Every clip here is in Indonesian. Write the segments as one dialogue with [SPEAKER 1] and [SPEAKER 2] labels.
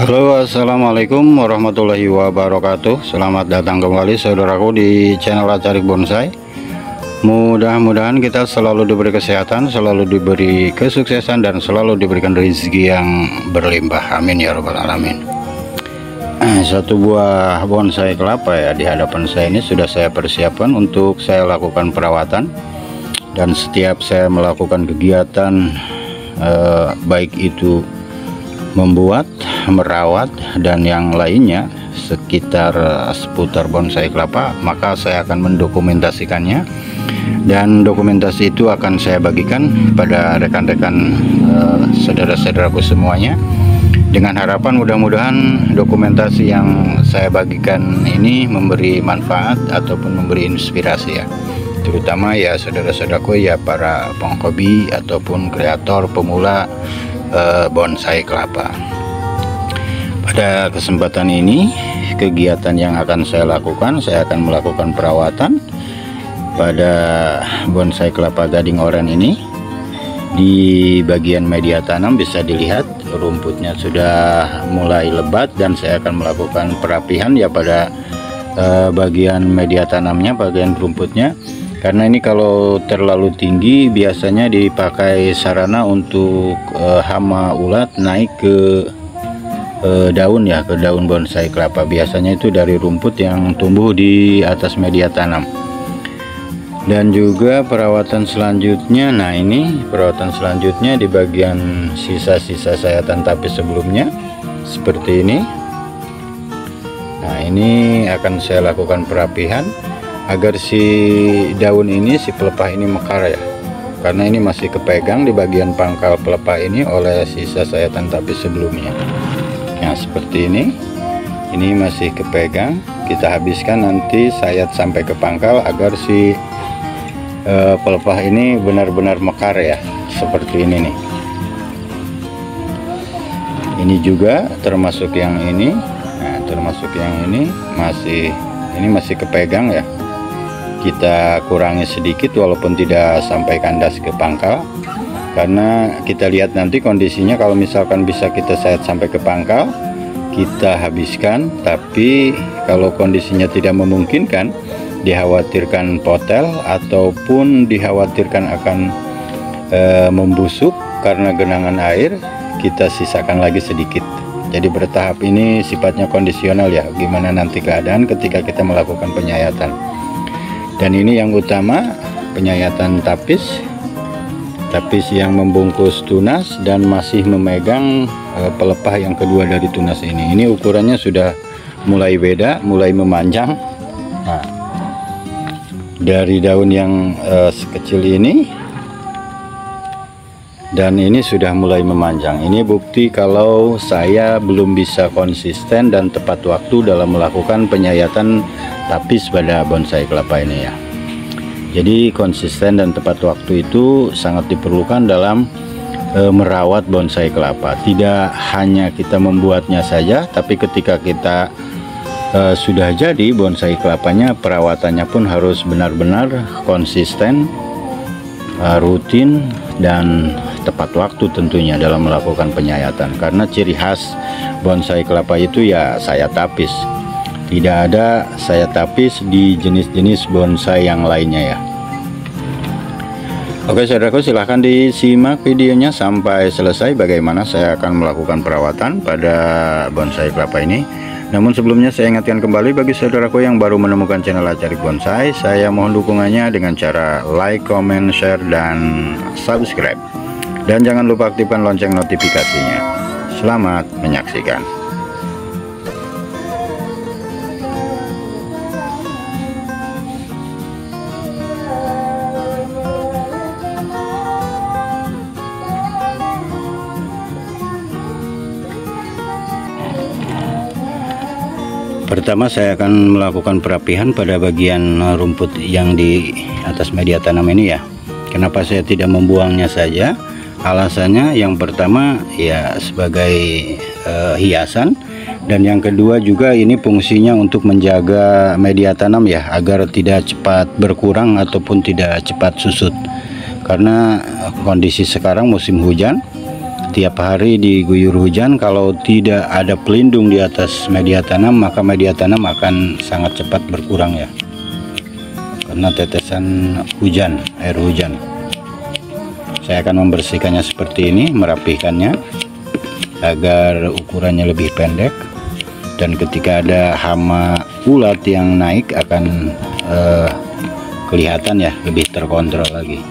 [SPEAKER 1] Halo, assalamualaikum warahmatullahi wabarakatuh. Selamat datang kembali saudaraku di channel Acarik Bonsai. Mudah-mudahan kita selalu diberi kesehatan, selalu diberi kesuksesan, dan selalu diberikan rezeki yang berlimpah. Amin ya robbal alamin. Satu buah bonsai kelapa ya di hadapan saya ini sudah saya persiapkan untuk saya lakukan perawatan. Dan setiap saya melakukan kegiatan baik itu membuat, merawat, dan yang lainnya sekitar seputar bonsai kelapa, maka saya akan mendokumentasikannya, dan dokumentasi itu akan saya bagikan pada rekan-rekan saudara-saudaraku semuanya, dengan harapan mudah-mudahan dokumentasi yang saya bagikan ini memberi manfaat ataupun memberi inspirasi ya, terutama ya saudara-saudaraku ya, para penghobi ataupun kreator pemula bonsai kelapa. Pada kesempatan ini, kegiatan yang akan saya lakukan, saya akan melakukan perawatan pada bonsai kelapa gading oren ini. Di bagian media tanam bisa dilihat rumputnya sudah mulai lebat, dan saya akan melakukan perapihan ya pada bagian media tanamnya, bagian rumputnya. Karena ini kalau terlalu tinggi biasanya dipakai sarana untuk hama ulat naik ke daun ya, ke daun bonsai kelapa. Biasanya itu dari rumput yang tumbuh di atas media tanam. Dan juga perawatan selanjutnya, nah ini perawatan selanjutnya di bagian sisa-sisa sayatan tapis sebelumnya seperti ini. Nah ini akan saya lakukan perapihan agar si daun ini, si pelepah ini mekar ya, karena ini masih kepegang di bagian pangkal pelepah ini oleh sisa sayatan tapis sebelumnya. Nah seperti ini masih kepegang. Kita habiskan nanti sayat sampai ke pangkal agar si pelepah ini benar-benar mekar ya, seperti ini nih. Ini juga termasuk yang ini. Nah termasuk yang ini masih kepegang ya. Kita kurangi sedikit walaupun tidak sampai kandas ke pangkal, karena kita lihat nanti kondisinya. Kalau misalkan bisa kita sayat sampai ke pangkal, kita habiskan. Tapi kalau kondisinya tidak memungkinkan, dikhawatirkan potel ataupun dikhawatirkan akan membusuk karena genangan air, kita sisakan lagi sedikit. Jadi bertahap, ini sifatnya kondisional ya, gimana nanti keadaan ketika kita melakukan penyayatan. Dan ini yang utama, penyayatan tapis yang membungkus tunas dan masih memegang pelepah yang kedua dari tunas ini. Ini ukurannya sudah mulai beda, mulai memanjang. Nah, dari daun yang sekecil ini, dan ini sudah mulai memanjang. Ini bukti kalau saya belum bisa konsisten dan tepat waktu dalam melakukan penyayatan tapis pada bonsai kelapa ini ya. Jadi konsisten dan tepat waktu itu sangat diperlukan dalam merawat bonsai kelapa. Tidak hanya kita membuatnya saja, tapi ketika kita sudah jadi bonsai kelapanya, perawatannya pun harus benar-benar konsisten, rutin, dan tepat waktu tentunya dalam melakukan penyayatan. Karena ciri khas bonsai kelapa itu ya sayat tapis. Tidak ada sayat tapis di jenis-jenis bonsai yang lainnya ya. Oke saudaraku, silahkan disimak videonya sampai selesai bagaimana saya akan melakukan perawatan pada bonsai kelapa ini. Namun sebelumnya saya ingatkan kembali bagi saudaraku yang baru menemukan channel Acarik Bonsai, saya mohon dukungannya dengan cara like, comment, share, dan subscribe. Dan jangan lupa aktifkan lonceng notifikasinya. Selamat menyaksikan. Pertama saya akan melakukan perapihan pada bagian rumput yang di atas media tanam ini ya. Kenapa saya tidak membuangnya saja? Alasannya yang pertama ya sebagai hiasan, dan yang kedua juga ini fungsinya untuk menjaga media tanam ya, agar tidak cepat berkurang ataupun tidak cepat susut. Karena kondisi sekarang musim hujan, tiap hari diguyur hujan, kalau tidak ada pelindung di atas media tanam, maka media tanam akan sangat cepat berkurang ya, karena tetesan hujan, air hujan. Saya akan membersihkannya seperti ini, merapihkannya agar ukurannya lebih pendek, dan ketika ada hama ulat yang naik akan kelihatan ya, lebih terkontrol lagi.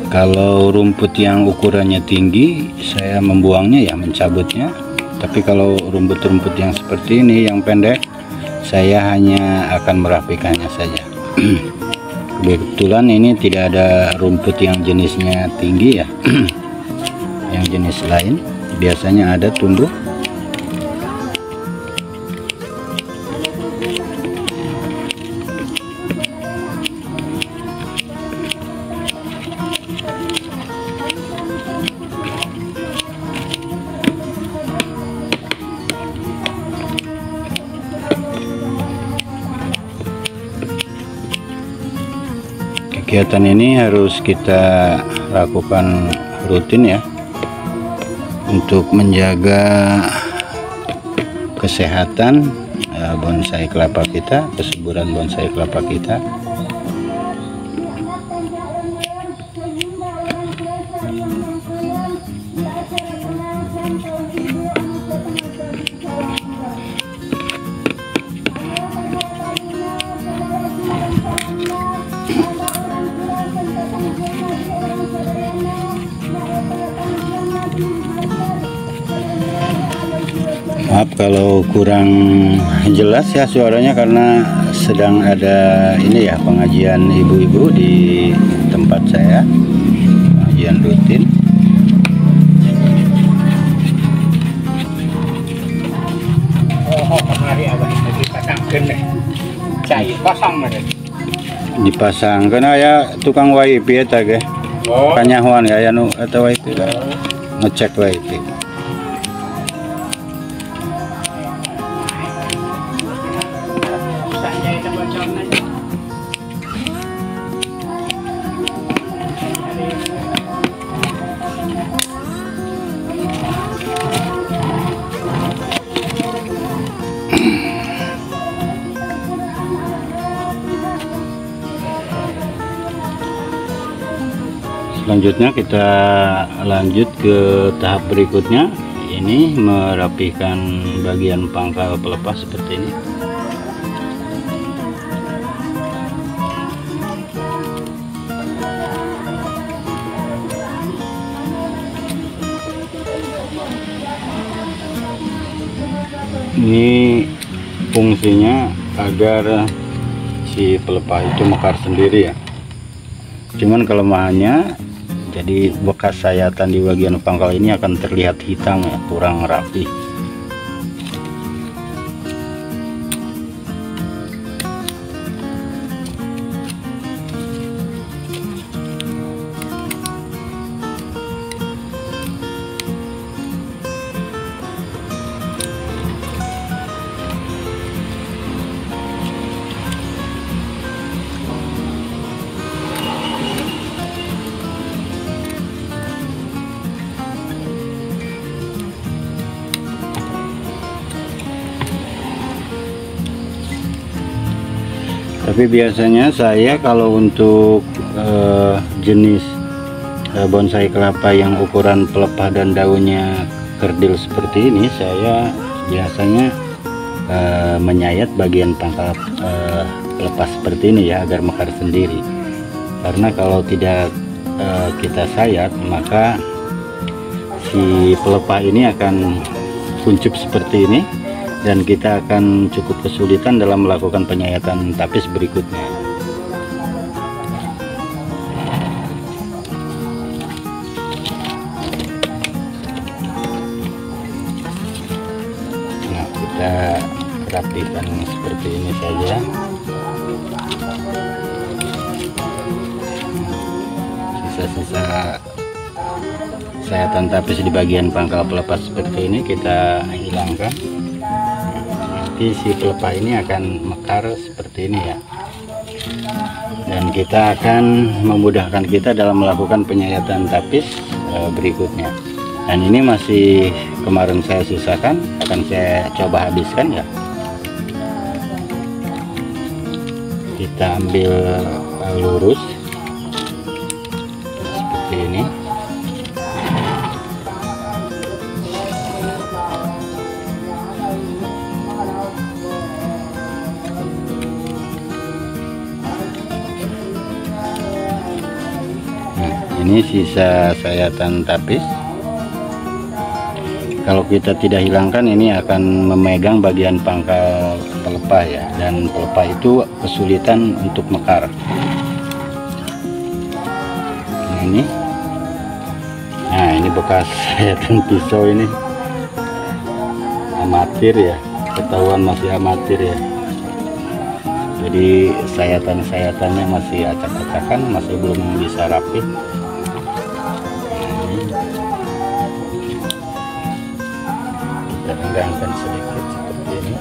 [SPEAKER 1] Kalau rumput yang ukurannya tinggi, saya membuangnya ya, mencabutnya. Tapi kalau rumput-rumput yang seperti ini yang pendek, saya hanya akan merapikannya saja. Kebetulan ini tidak ada rumput yang jenisnya tinggi ya. Yang jenis lain biasanya ada tumbuh. Kegiatan ini harus kita lakukan rutin ya, untuk menjaga kesehatan bonsai kelapa kita, kesuburan bonsai kelapa kita. Maaf kalau kurang jelas ya suaranya, karena sedang ada ini ya, pengajian ibu-ibu di tempat saya, pengajian rutin. Dipasangkan ya tukang wifi eta ge. Kanyahoan ya nu eta wifi ngecek wifi. Selanjutnya kita lanjut ke tahap berikutnya, ini merapikan bagian pangkal pelepas seperti ini. Ini fungsinya agar si pelepah itu mekar sendiri ya. Cuman kelemahannya, jadi bekas sayatan di bagian pangkal ini akan terlihat hitam ya, kurang rapi. Tapi biasanya saya kalau untuk jenis bonsai kelapa yang ukuran pelepah dan daunnya kerdil seperti ini, saya biasanya menyayat bagian pangkal pelepah seperti ini ya, agar mekar sendiri. Karena kalau tidak kita sayat, maka si pelepah ini akan kuncup seperti ini, dan kita akan cukup kesulitan dalam melakukan penyayatan tapis berikutnya. Nah, kita rapikan seperti ini saja. Sisa-sisa sayatan tapis di bagian pangkal pelepas seperti ini kita hilangkan. nanti si pelepah ini akan mekar seperti ini ya. Dan kita akan memudahkan kita dalam melakukan penyayatan tapis berikutnya. Dan ini masih kemarin saya sisakan, akan saya coba habiskan ya. Kita ambil lurus seperti ini. Nah, ini sisa sayatan tapis. Kalau kita tidak hilangkan, ini akan memegang bagian pangkal pelepah ya, dan pelepah itu kesulitan untuk mekar. Nah ini bekas sayatan pisau, ini amatir ya, ketahuan masih amatir ya. Jadi sayatan-sayatannya masih acak-acakan, masih belum bisa rapi. Kita renggangkan sedikit seperti ini.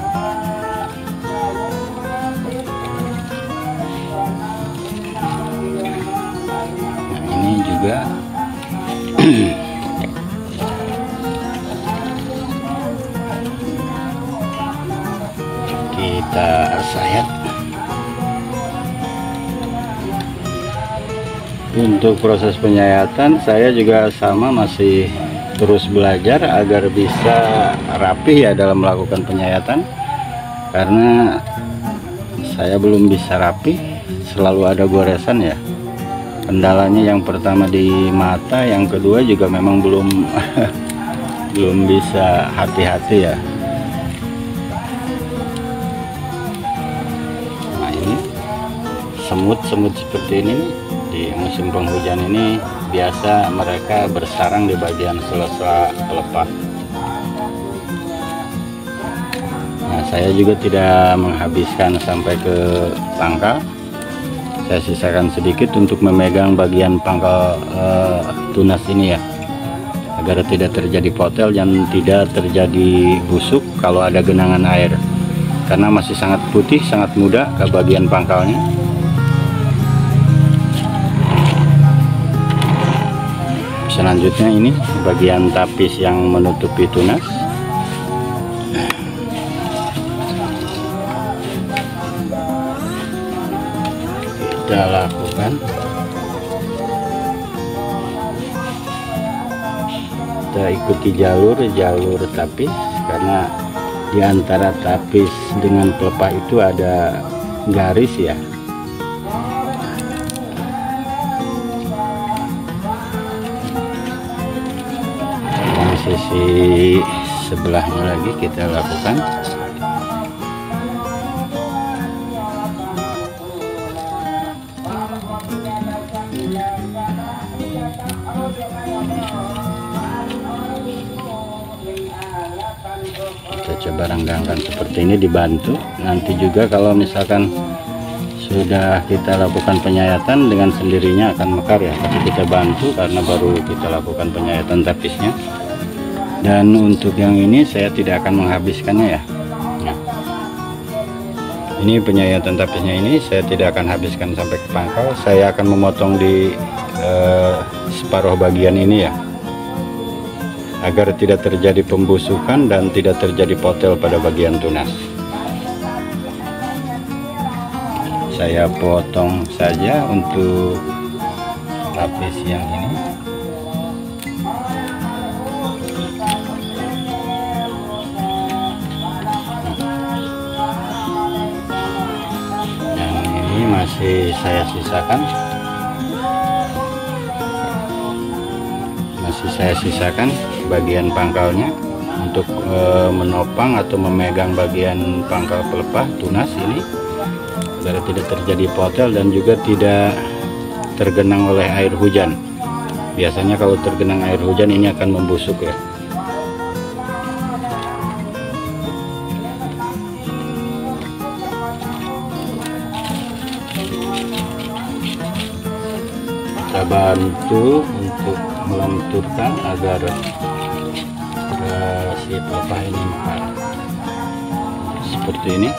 [SPEAKER 1] Nah ini juga kita sayat. Untuk proses penyayatan saya juga sama, masih terus belajar agar bisa rapi ya dalam melakukan penyayatan, karena saya belum bisa rapi, selalu ada goresan ya. Kendalanya yang pertama di mata, yang kedua juga memang belum belum bisa hati-hati ya. Nah ini semut-semut seperti ini di musim penghujan ini biasa mereka bersarang di bagian sela-sela pelepah. Nah saya juga tidak menghabiskan sampai ke pangkal, saya sisakan sedikit untuk memegang bagian pangkal tunas ini ya, agar tidak terjadi potel dan tidak terjadi busuk kalau ada genangan air, karena masih sangat putih, sangat muda ke bagian pangkalnya. Selanjutnya ini bagian tapis yang menutupi tunas. Kita lakukan. Kita ikuti jalur tapis, karena di antara tapis dengan pelepah itu ada garis ya. Sisi sebelahnya lagi kita lakukan. Kita coba renggangkan seperti ini, dibantu. Nanti juga kalau misalkan sudah kita lakukan penyayatan, dengan sendirinya akan mekar ya, tapi kita bantu karena baru kita lakukan penyayatan tapisnya. Dan untuk yang ini saya tidak akan menghabiskannya ya. Nah, ini penyayatan tapisnya, ini saya tidak akan habiskan sampai ke pangkal. Saya akan memotong di separuh bagian ini ya, agar tidak terjadi pembusukan dan tidak terjadi potel pada bagian tunas. Saya potong saja untuk tapis yang ini. Masih saya sisakan bagian pangkalnya untuk menopang atau memegang bagian pangkal pelepah tunas ini, agar tidak terjadi potel dan juga tidak tergenang oleh air hujan. Biasanya kalau tergenang air hujan ini akan membusuk ya. Kita bantu untuk melenturkan agar si pelepah ini mekar. seperti ini.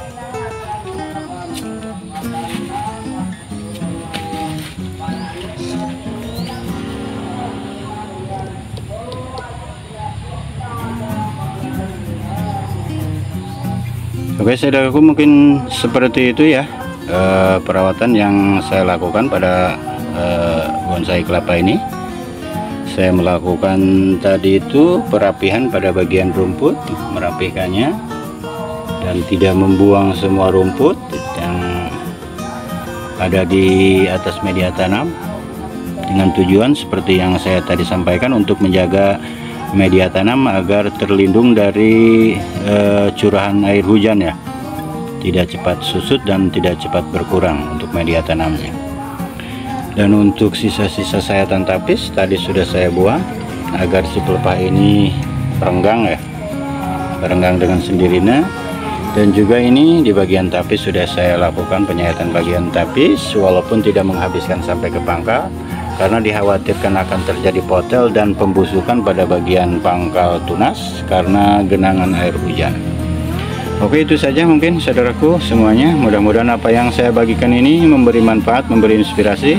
[SPEAKER 1] Oke saudaraku, mungkin seperti itu ya perawatan yang saya lakukan pada bonsai kelapa ini. Saya melakukan tadi itu perapihan pada bagian rumput, merapikannya dan tidak membuang semua rumput yang ada di atas media tanam, dengan tujuan seperti yang saya tadi sampaikan, untuk menjaga media tanam agar terlindung dari curahan air hujan ya, tidak cepat susut dan tidak cepat berkurang untuk media tanamnya. Dan untuk sisa-sisa sayatan tapis tadi sudah saya buang agar si pelepah ini renggang ya, renggang dengan sendirinya. Dan juga ini di bagian tapis sudah saya lakukan penyayatan bagian tapis, walaupun tidak menghabiskan sampai ke pangkal, karena dikhawatirkan akan terjadi potel dan pembusukan pada bagian pangkal tunas karena genangan air hujan. Oke, itu saja mungkin saudaraku semuanya. Mudah-mudahan apa yang saya bagikan ini memberi manfaat, memberi inspirasi.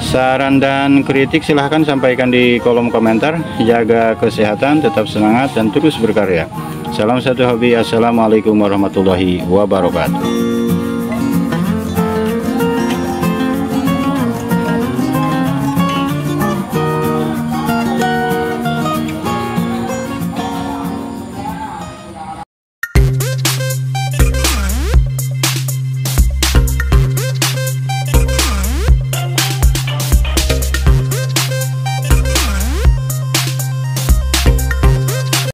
[SPEAKER 1] Saran dan kritik silahkan sampaikan di kolom komentar. Jaga kesehatan, tetap semangat dan terus berkarya. Salam satu hobi. Assalamualaikum warahmatullahi wabarakatuh.